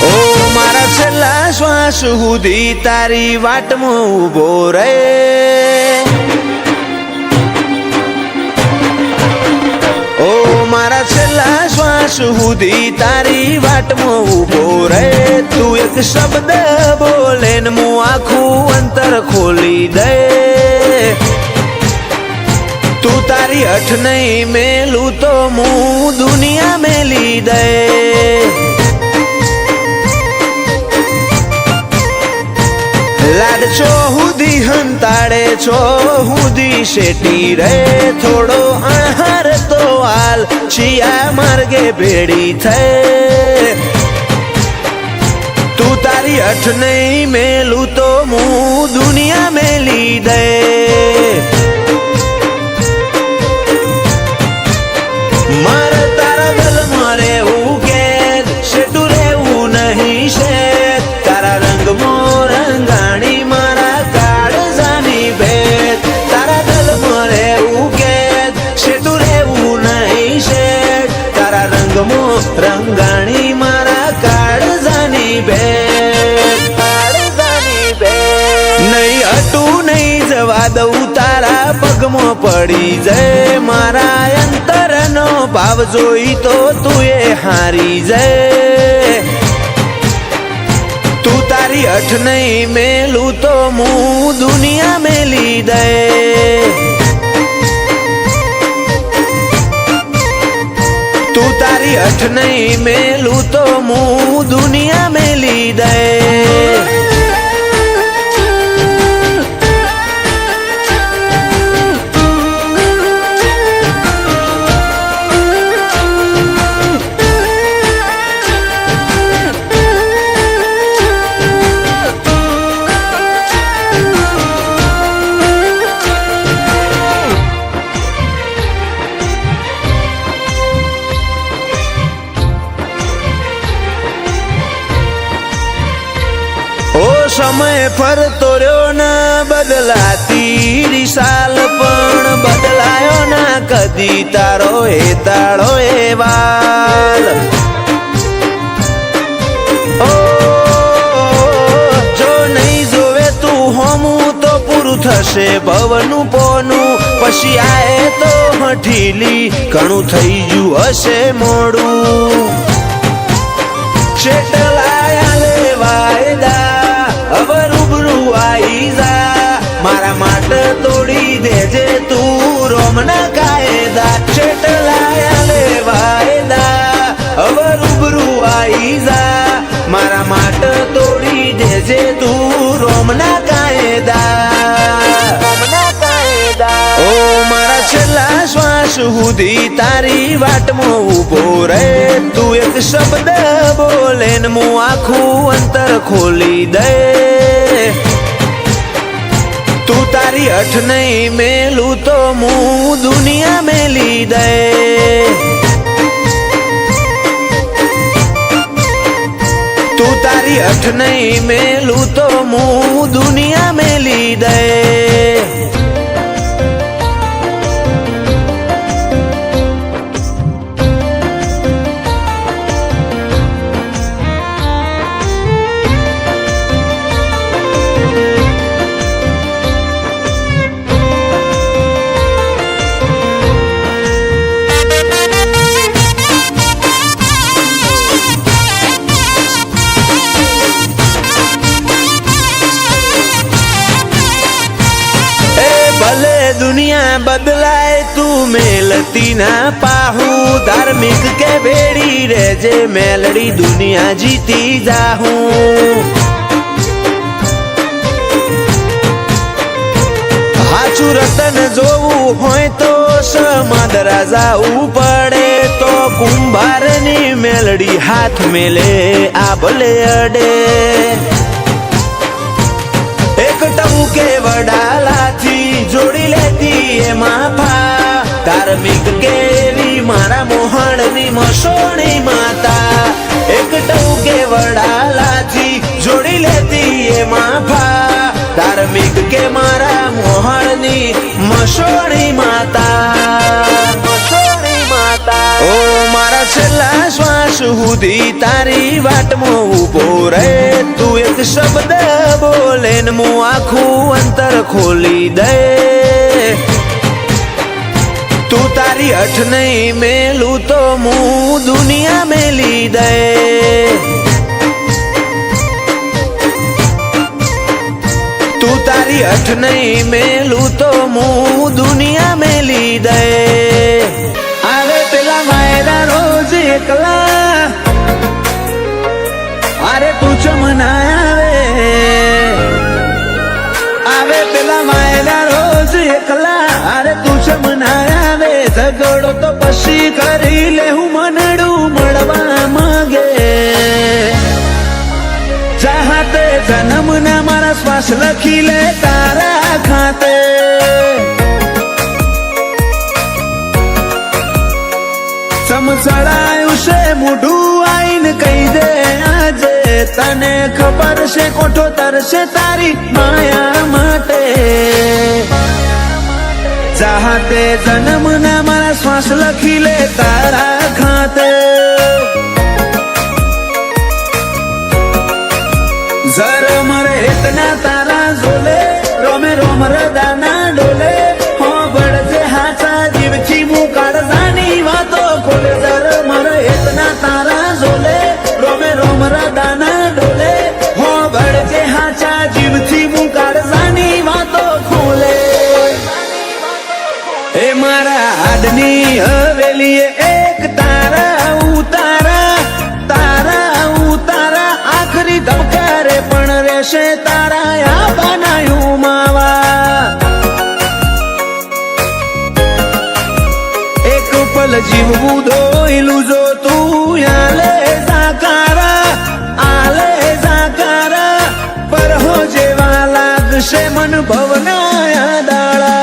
ઓ મારા છેલ્લા શ્વાસ સુધી તારી વાટમાં ઊભો રહે. ઓ મારા છેલ્લા શ્વાસ સુધી તારી વાટમાં ઊભો રહે. તું એક શબ્દ બોલે ને હું આખું અંતર ખોલી દે. તું તારી હઠ નહીં મેલું તો હું દુનિયા મેલી દે. લાડ છો હુદી હંતાડે છો હુદી શેટી રે. થોડો અણહાર તો હાલ છિયા માર્ગે ભેડી થઈ. તું તારી હઠ નહીં મેલું તો હું દુનિયા મેલી દે. મારે તારા ગલમાં રહેવું કે શેટું રહેવું નહીં શેઠ. તારા રંગમાં રંગાણી મારા કાળજાની ભેટ. તારા ગલમાં રહેવું કે શેટું રહેવું નહીં શેઠ. તારા રંગમાં રંગાણી મારા કાળજાની ભેટ. કાળજાની ભેટ નહીં હટું નહીં જવા દઉં તારા પગમાં પડી જાય. મારા અંતરનો ભાવ જોઈ તો તું એ હારી જાય. તું તારી હઠ નહીં મેલું તો હું દુનિયા મેલી દે. તું તારી હઠ નહીં મેલું તો હું દુનિયા મેલી દે. સમય ફરતો રહ્યો ના બદલાતી દિશાલ પણ બદલાયો ના કદી તારો એ તાળો એ વાલ. ઓ જો નહીં જોવે તું હોમું તો પૂરું થશે ભવનું પોનું. પછી આએ તો હઠીલી ઘણું થઈ ગયું હશે મોડું. શેટલાયા લેવાયદા હવે રૂબરૂ આઈ જા. મારા માટે તોડી દેજે તું રોમના કાયદા. શેટલાયા લેવાયદા હવે રૂબરૂ આઈ જા. મારા માટે તોડી દેજે તું રોમના કાયદા. રોમના કાયદા ઓ મારા છેલ્લા શ્વાસ સુધી તારી વાટમાં ઊભો રહે. તું એક શબ્દ બોલે ને હું આખું અંતર ખોલી દે. તું તારી હઠ નહીં મેલું તો હું દુનિયા મેલી દે. તું તારી હઠ નહીં મેલું તો હું દુનિયા મેલી દે. દુનિયા બદલાય તું મેલતી ના પાહું. ધાર્મિક કે ભેડી રેજે મેલડી દુનિયા જીતી જાહું. હાચું રતન જોવું હોય તો સમાદરા જાવું પડે. તો કુંભારની મેલડી હાથ મેલે આ ભલે અડે. એક ટબુકે વડાલાથી જોડી લેતી એમાં ફા. ધાર્મિક કેવી મારા મોહણની મસોણી માતા. એક ટબુકે વડાલાથી જોડી લેતી એમાં ફા. ધાર્મિક કે મારા મોહણની મસોણી માતા. મસોણી માતા ઓ મારા છેલ્લા શ્વાસ સુધી તારી વાટમાં ઊભો શબ્દ બોલે ને હું આખું અંતર ખોલી દે તું તારી અઠ નહીં મેલું તો હું દુનિયા મેલી દે તું તારી અઠ નહીં મેલું તો હું દુનિયા મેલી દે આવે પેલા માયરા રોજ એકલા અરે તું ચમના આવે પેલા માયરા રોજ એકલા અરે તું ચમના આવે ઝઘડો તો પછી કરી લે હું મનડું મળવા માંગે ચાહતે જન્મ ના મારા શ્વાસ લખી લે તારા ખાતે સમસળાયું છે મોઢું આઈને કહી દે આજે તને ખબર છે કોઠો તરશે તારી માયા માટે ચાહતે જન્મ ના મારા શ્વાસ લખી લે તારા ખાતે जर मरे इतना तारा झोले रोमे रोम रदाना डोले हो बड़जे हाचा जीवची मुकाड जानी वातो खोले जर मरे इतना तारा झोले रोमे रोम रदाना डोले हो बड़जे हाचा जीवची मुकाड जानी वातो खोले ए मारा आदनी हवेली एक तारा उतारा तारा उतारा आखरी धमकारे पण રહેશે તારા યા બનાયું માવા એક પલ જીવવું દોયલું જો તું આલે જાકારા પર હો જેવા લાગશે મન ભવના દાળા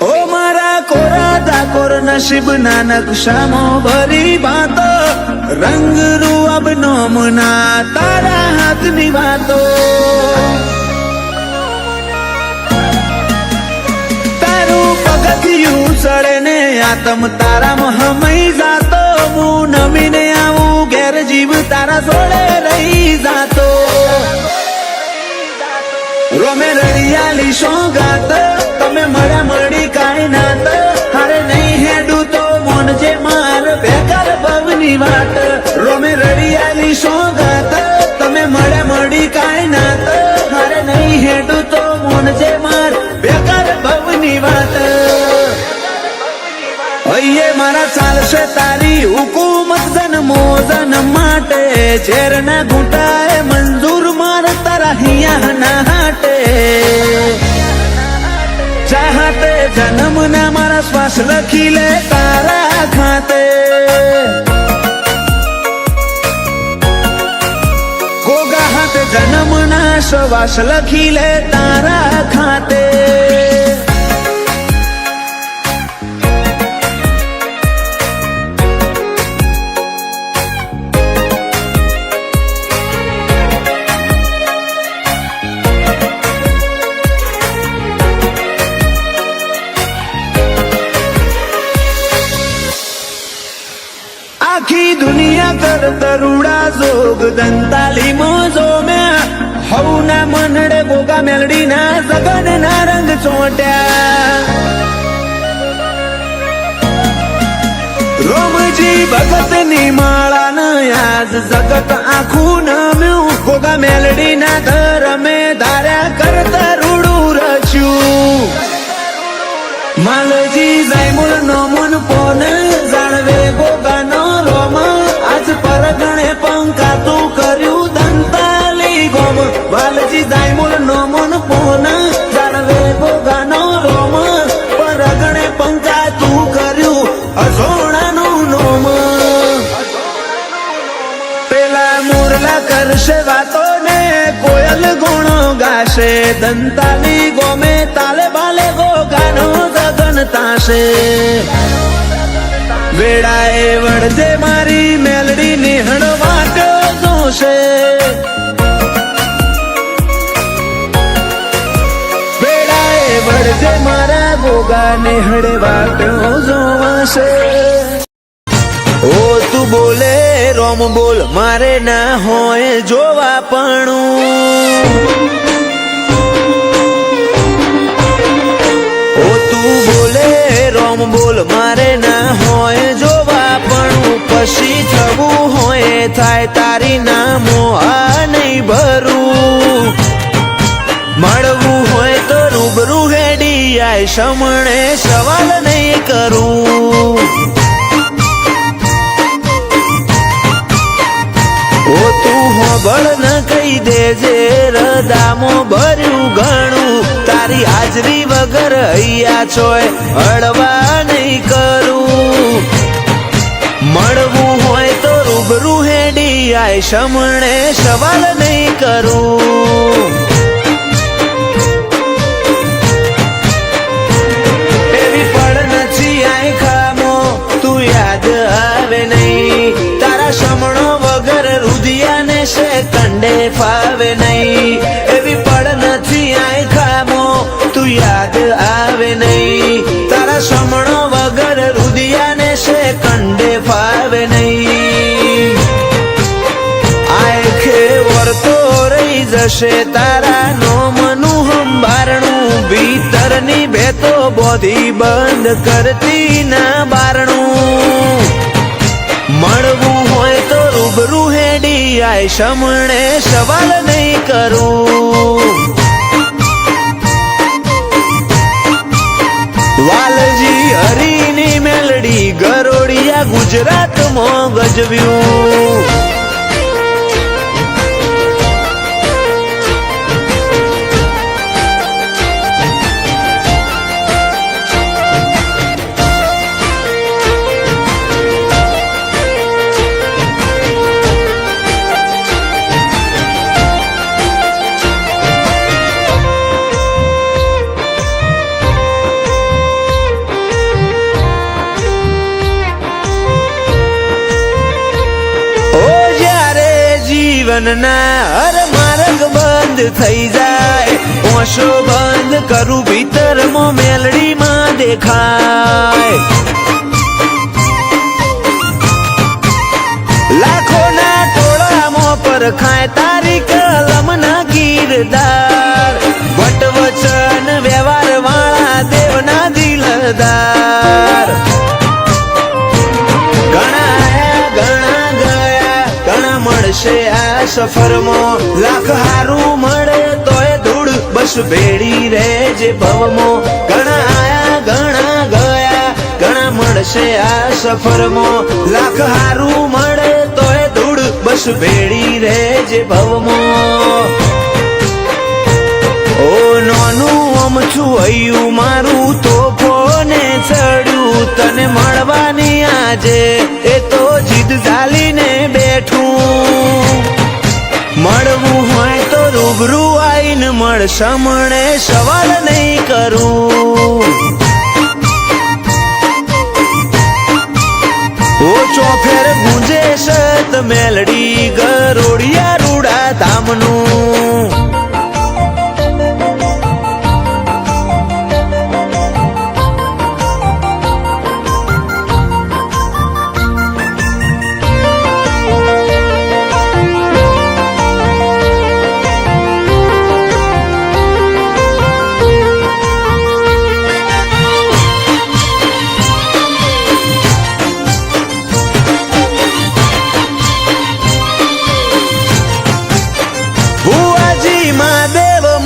ओ मारा कोरा दाकोर नसीब ना नक्शाમાં ભરી વાતો રંગ રૂઅબ નોમના તારા હાથની વાતો તારું પગથિયું સડે ને આતમ તારામાં હમઈ જાતો હું નમીને આવું ઘેર જીવ તારા જોડે રહી જાતો રોમે રડિયાલી સોગાત તમે મળ્યા મળી કાંઈ નાત હારે નહીં હેડું તો મોન જે માર બેકાર ભવની વાત રોમે રડિયાલી સોગાત તમે મળ્યા મળી કાંઈ નાત હારે નહીં હેડું તો મોન જે માર બેકાર ભવની વાત હૈયે મારા ચાલશે તારી હુકુમત જન્મો જન્મ માટે ઝેરના ઘૂંટાએ મંજૂર માર તારા હિયા ના હાટે ચાહતે જન્મ ના મારા શ્વાસ લખી લે તારા ખાતે ગોગા હાથે જન્મ ના શ્વાસ લખી લે તારા ખાતે આખી દુનિયા કર તરુડા જોગ દંતાલી મોજો મેં હવના મનડે ગોગા મેલડી ના સગન ના રંગ ચોટ્યા રોમજી ભગત ની માળા ન આજ જગત આખું નમ્યું ગોગા મેલડી ના ઘર મે ધાર્યા કર તરુડું રચ્યું માલજી જાયમુલ નો મન પોન જાણવે ગોગા નો રોમ આજ પરગણે પંકા તું કર્યું દંતાલી ગોમ વાલજી જાયમુલ નો મન પોન જાણવે ગોગા નો રોમ પરગણે પંકા તું કર્યું અજોણા નું નોમ પેલા મુરલા કરશે વાતો ને કોયલ ગુણો ગાશે દંતાલી ગોમે તાલે બાલે ગોગાનો જગન તાશે વેળાએ વડ વળજે મારી મેલડી નિહળ વાટ જોશે, વેળાએ વળજે મારા ગોગા નિહળ વાટ જોવાશે. ઓ તું બોલે રોમ બોલ મારે ના હોય જોવા પણ, ઓ તું બોલે રોમ બોલ મારે ના હોય જોવા પણ, પછી થવું હોય થાય તારી નામો આ નહીં ભરું, મળવું હોય તો રૂબરૂ હેડી આય સમણે સવાલ નહીં કરું. ઓ તું હોબળ ન કહી દેજે રદામો ભર્યું ઘણું, તારી હાજરી વગર હૈયા ચોય હળવા નહીં કરું, મળવું હોય તો રૂબરૂ હેડી આય સમણે સવાલ નહીં કરું. એવી પડ નથી આય ખામો તું યાદ આવે નહીં, તારા સમણો વગર રુધિયાને છે કંડે ફાવે નહીં. એવી પડ નથી આય ખામો તું યાદ આવે નહીં, તારા સમણો વગર રુધિયાને છે કંડે ફાવે નહીં. આખે વર્તો રહી જશે તારા નોમનું હંબારણું, ભીતરની ભેતો બોધી બંધ કરતી ના બારણું, મળવું હોય તો રૂબરૂ હેડી આય સમણે સવાલ નહીં કરું. વાલજી હરીની મેલડી ગરોડિયા ગુજરાતમાં ગજવ્યું. જીવનના હર માર્ગ બંધ થઈ જાય, ઓશો બંધ કરું ભીતરમાં મેલડીમાં દેખાય, લાખોના ટોળામાં પરખાય તારી કલમના કીરદાર, વટવચન વ્યવહાર વાળા દેવના દિલદાર. ઘણા આયા ઘણા ગયા ઘણા મળશે આ સફરમાં, લાખ હારું મળે તોય ધૂળ બસ ભેડી રહેજે ભવમાં. ઘણા આયા ઘણા ગયા ઘણા મળશે આ સફરમાં, લાખ હારું મળે તોય ધૂળ બસ ભેડી રહેજે ભવમાં. ઓ નોનું અમથું હૈયું મારું તોફોને ચડ્યું, તને મળવાની આજે એ તો જીદ ઝાલીને બેઠું, મળવું હોય તો રૂબરૂ આઈને મળ સમણે સવાલ નહીં કરું. ઓ ચોફેર ગુંજે સત મેલડી ગરોડિયા રૂડા ધામનું.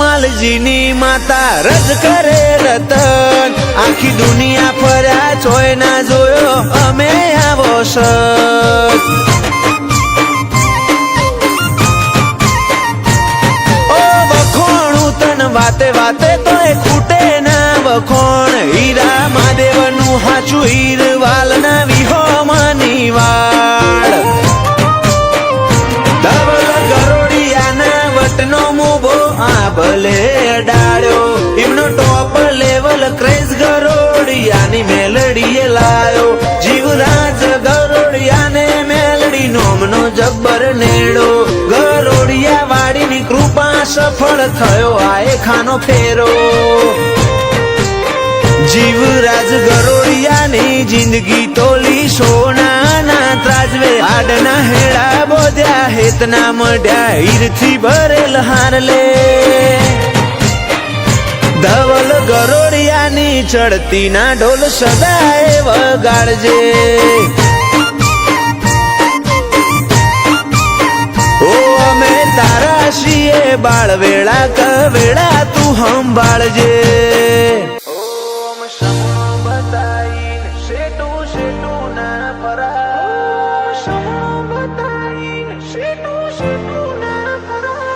માલજીની માતા રજ કરે રતન, આખી દુનિયા ફર્યા ચોય ના જોયો અમે આવો સત. ઓ વખોણું તન વાતે વાતે તોય ખૂટે ના વખોણ, હીરા મહાદેવનું હાચું હીર વાલના વિહોમાની વાળ, ધવલ ગરોડિયાના વટનો મુભો આ ભલે અડાડ્યો, એમનો ટોપ લેવલ ક્રેઝ ગરોડિયાની મેલડીએ લાયો, જીવરાજ ગરોડિયા સફળ થયો આએ ખાનો ફેરો જીવરાજ ગરોડિયાની જિંદગી તોલી સોનાના ત્રાજવે આડના હેડા બોધ્યા હેતના મઢ્યા હીરથી ભરેલ હારલે ધવલ ગરોડિયાની ચડતી ના ઢોલ સદાય વગાડજે ઓ અમે તારા છીએ બાળવેળા કવેળા તું સંભાળજે ઓમ સમણો બતાઈને શેટું શેટું ના ફરા સમણો બતાઈને શેટું શેટું ના ફરા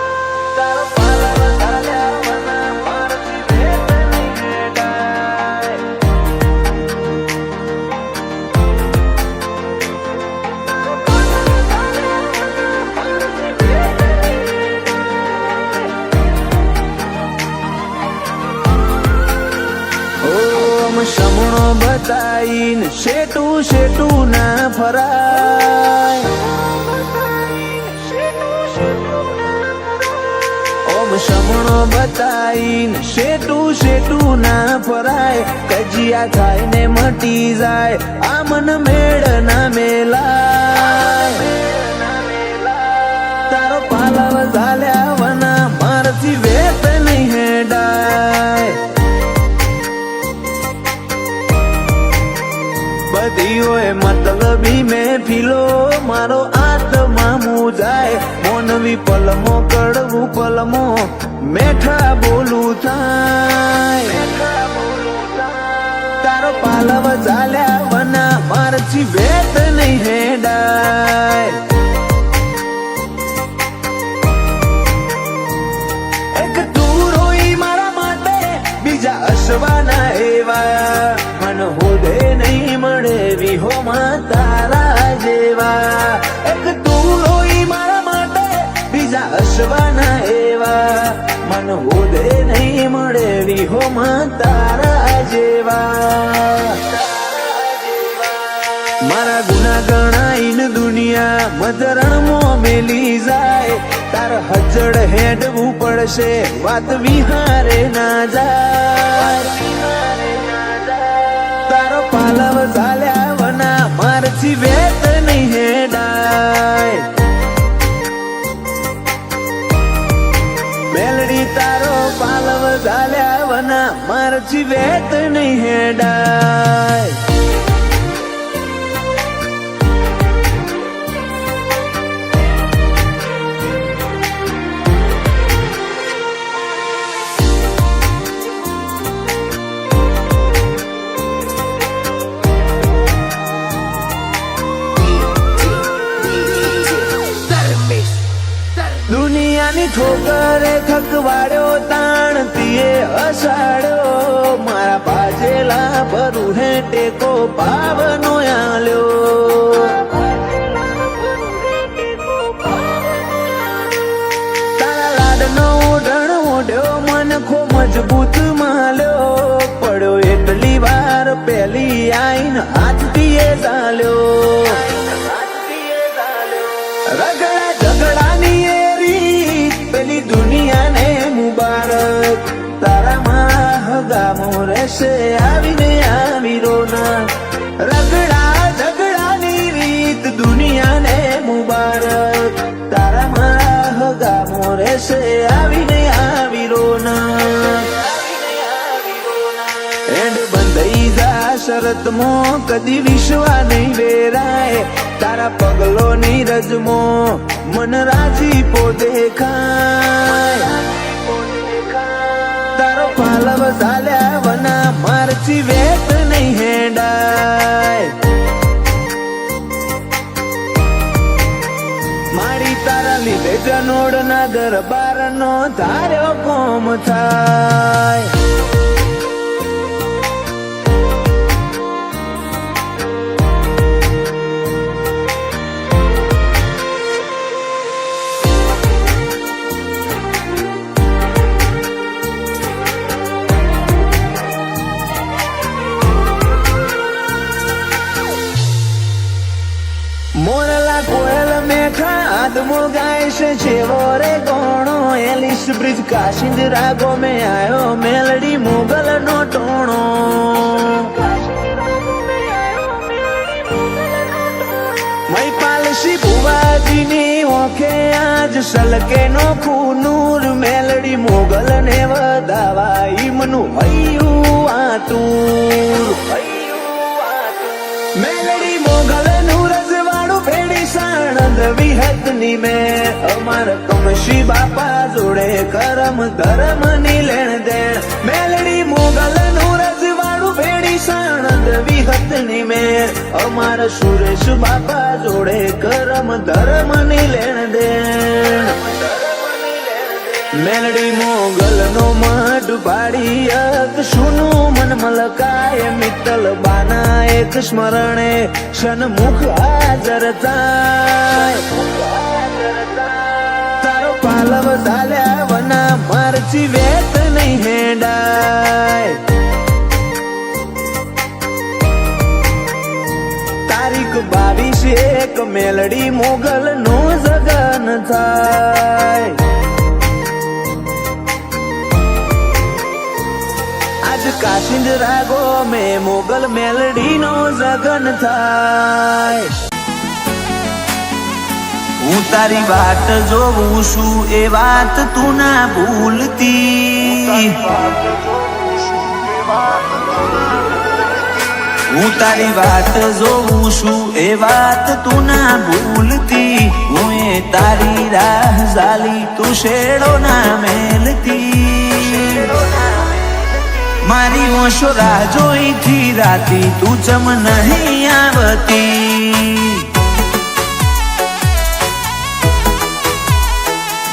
તારો પાલવ ઝાલ્યા વના મારથી વેત નહીં હેડાય ઓમ સમણો બતાઈને શેટું શેટું ના ફરાય ઓમ સમણો બતાઈને શેટું શેટું ના ફરાય કજિયા થાય ને મટી જાય આ મન મેળ ના મેલાય તારો પાલવ ઝાલ્યા વના મારથી વેત નહીં હેડાય બધીઓએ મતલબી મહેફિલો મારો આત્મા મુજાય મોનવી પલમો કડવું પલમો મેઠા બોલું થાય તારો પાલવ ઝાલ્યા વના મારથી વેત નહીં હેડાય એક તું રોઈ મારા માટે બીજા અસવાના એવા મન હોદે નહીં મળે વિહોમાં તારા જેવા એક તું રોઈ મારા માટે બીજા અસવાના એવા મન હોદે નહીં મળે વિહોમાં તારા જેવા મારા ગુના ગણાઈને દુનિયા મધરણમાં મેલી જાય તાર હજડ હેડવું પડશે વાત વિહારે ના જાય તારો પાલવ ઝાલ્યા વના મારથી વેત નહીં હેડાય મેલડી તારો પાલવ ઝાલ્યા વના મારથી વેત નહીં હેડાય દુનિયાની ઠોકરે ખકવાડ્યો તાણતીએ હસાડ્યો મારા બાજેલા ભરું હે ટેકો પાવનો આલ્યો તારા લાડનો ઓઢણ ઓઢ્યો મન ખો મજબૂત માલ્યો પડ્યો એટલી વાર પહેલી આઈન હાથથી ઝાલ્યો રગડા ઝઘડાની પેલી દુનિયાને મુબારક તારામાં હગામો રહેશે આવીને આવીરોના રગડા ઝઘડાની રીત દુનિયાને મુબારક તારામાં હગામો રહેશે આવીને આવીરોના એન્ડ બંધાઈ જા શરતમાં કદી વિશ્વા નહીં વેરાય તારા પગલોની રજમો મન રાજીપો દેખાય તારો પાલવ ઝાલ્યા વના મારથી વેત નહીં હેડાય મારી તારા લીધે જનોડના દરબારનો ધાર્યો કોમ થાય મોરલા કોયલ મે खादमो गाइश छेवो रे गोणो एलिस ब्रिज काशिंद रागो में आयो मेलडी मोगल नो टोणो मई पालसी बुवाजी ने ओखे आज सलके नो खूनूर मेलडी मोगल ने वदावाई मनु हयू आतूर मेलडी मोगल नु रजवाड़ू भेड़ी साणंद विहतनी में अमर कमशी बापा जोड़े करम धर्म नी लेण देण मेलडी मोगल नु रजवाड़ू भेड़ी साणंद विहतनी में अमर सुरेश बापा जोड़े करम धर्म नी लेण देण मेलडी मोगल नो मठ पाड़ी एक सुनु मन मलकाय मित्तल बाना एक स्मरणे सन्मुख हाजर थाय तारो पालव झाल्या वना मारची वेत नहीं हेडाय तारीख 22 मेलडी मोगल नो जगन थाय काशिंद रागो में मोगल मेलडी नो जगन थाय हूँ तारी वाट जोवुं छुं ए वात तू ना भूलती हूँ तारी वाट जोवुं छुं ए वात तू ना भूलती हूँ ए तारी राह जाली तू शेड़ो ना मेलती मारी ओशो राह जोई थी राती तू चम नहीं आवती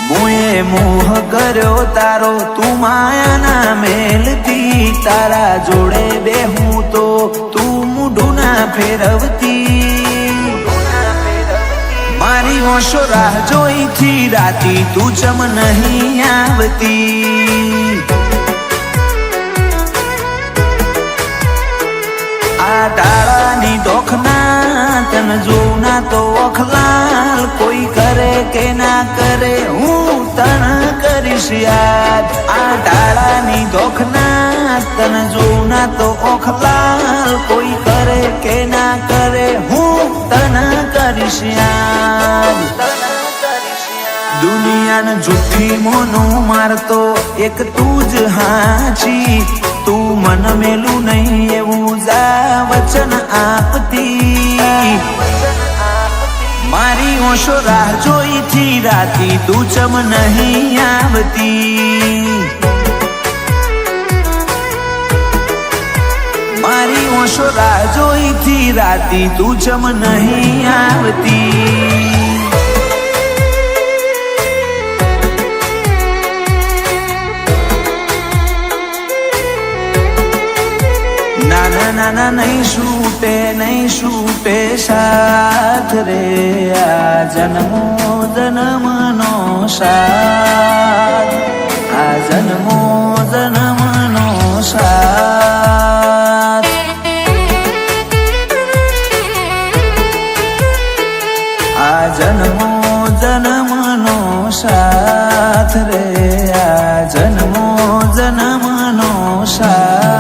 मुए मोह कर्यो तारो तू माया ना मेलती तारा जोड़े बेहूं तो तू मुढू ना फेरवती मारी ओशो राह जोई थी राती तू चम नहीं आवती डाळानी डोखना तन जोना तो ओखलाल कोई करे के ना करे हूँ तन करीश याद आ डाळानी डोखना तन जोना तो ओखलाल कोई करे के ना करे हूँ तन करीश याद दुनिया न झूठी मोनो मारतो एक तूज हाची तू मन मेलू नहीं एवं जा वचन आपती मारी ओशो राह जोई थी राती तू चम नहीं आवती मारी ओशो राह जोई थी राती तू चम नहीं आवती नाना नहीं छूटे साथ रे आ जन्मो जन्म नो साथ आ जन्मो जन्म नो साथ आ जन्मो जन्म नो साथ रे आ जन्मो जन्म नो साथ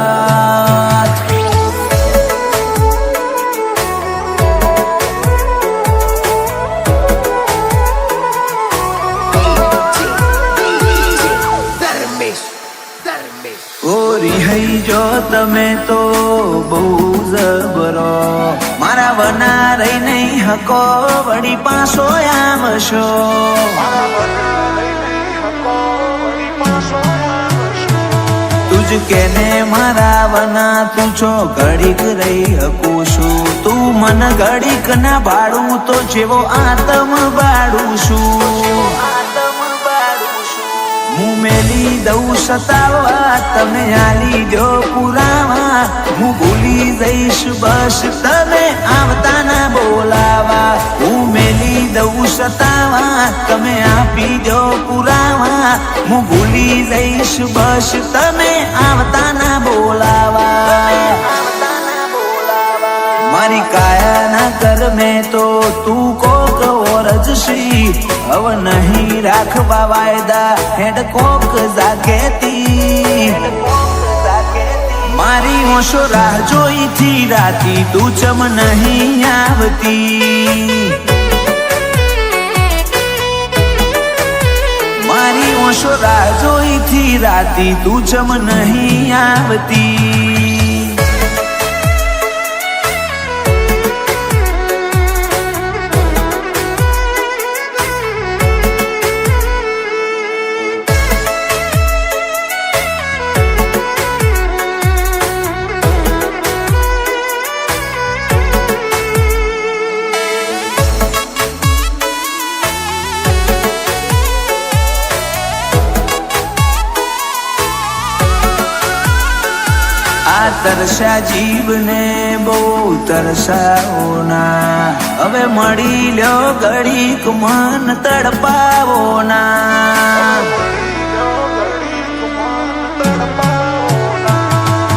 जो तमे तो बहु जबरो मारा वना रही नहीं हको वड़ी पासो आवशो तुझ केने मारा वना तुझो घड़ीक रही हकूशु तू मन घड़ीक ना बाड़ू तो जेवो आत्म बाड़ू शू मुँ मेली दऊ सतावा तमे आली दो पुरावा मुँ भूली जईश बस तमे आवता ना बोलावा मुँ मेली दऊ सतावा तमे आपी दो पुरावा मुँ भूली जईश बस तमे आवता ना बोलावा मारी काया ना कर में तो तू को रजश હવે નહીં રાખવા વાયદા હેડ કોક જાગેતી મારી ઓશો રાહ જોઈથી રાતી તું ચમ નહીં આવતી મારી ઓશો રાહ જોઈથી રાતી તું ચમ નહીં આવતી તરસા જીવને બહુ તરસાવો ના હવે મળી લ્યો ઘડીક મન તડપાવો ના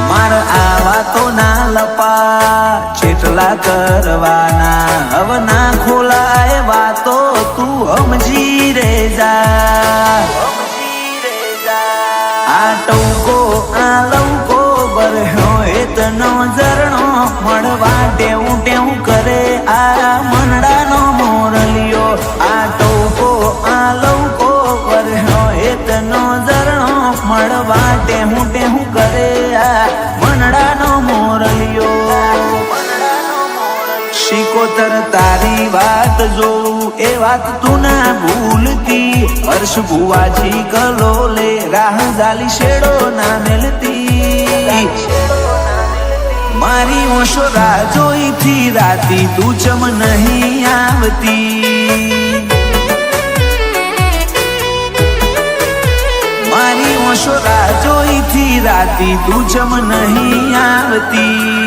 માર આવા તો ના લપા જેટલા કરવાના હવે ના ખોલાય વાતો તું સમજી રે જા આ ટૌકો આ લૌકો તનો ઝરણો મળવા ટેવું ટેવું કરે આ મનડાનો મોરલિયો આ ટોકો આ લૌકો વર્યો તનો ઝરણો મળવા ટેવું ટેવું કરે આ મનડાનો મોરલિયો શિકોતર તારી વાત જોઉં એ વાત તું ના ભૂલતી હર્ષ ભુવાજી કલોલે રાહ જાલી શેડો ના મેલતી મારી ઓશો રાહ જોઈથી રાતી તું ચમ નહીં આવતી મારી ઓશો રાહ જોઈથી રાતી તું ચમ નહીં આવતી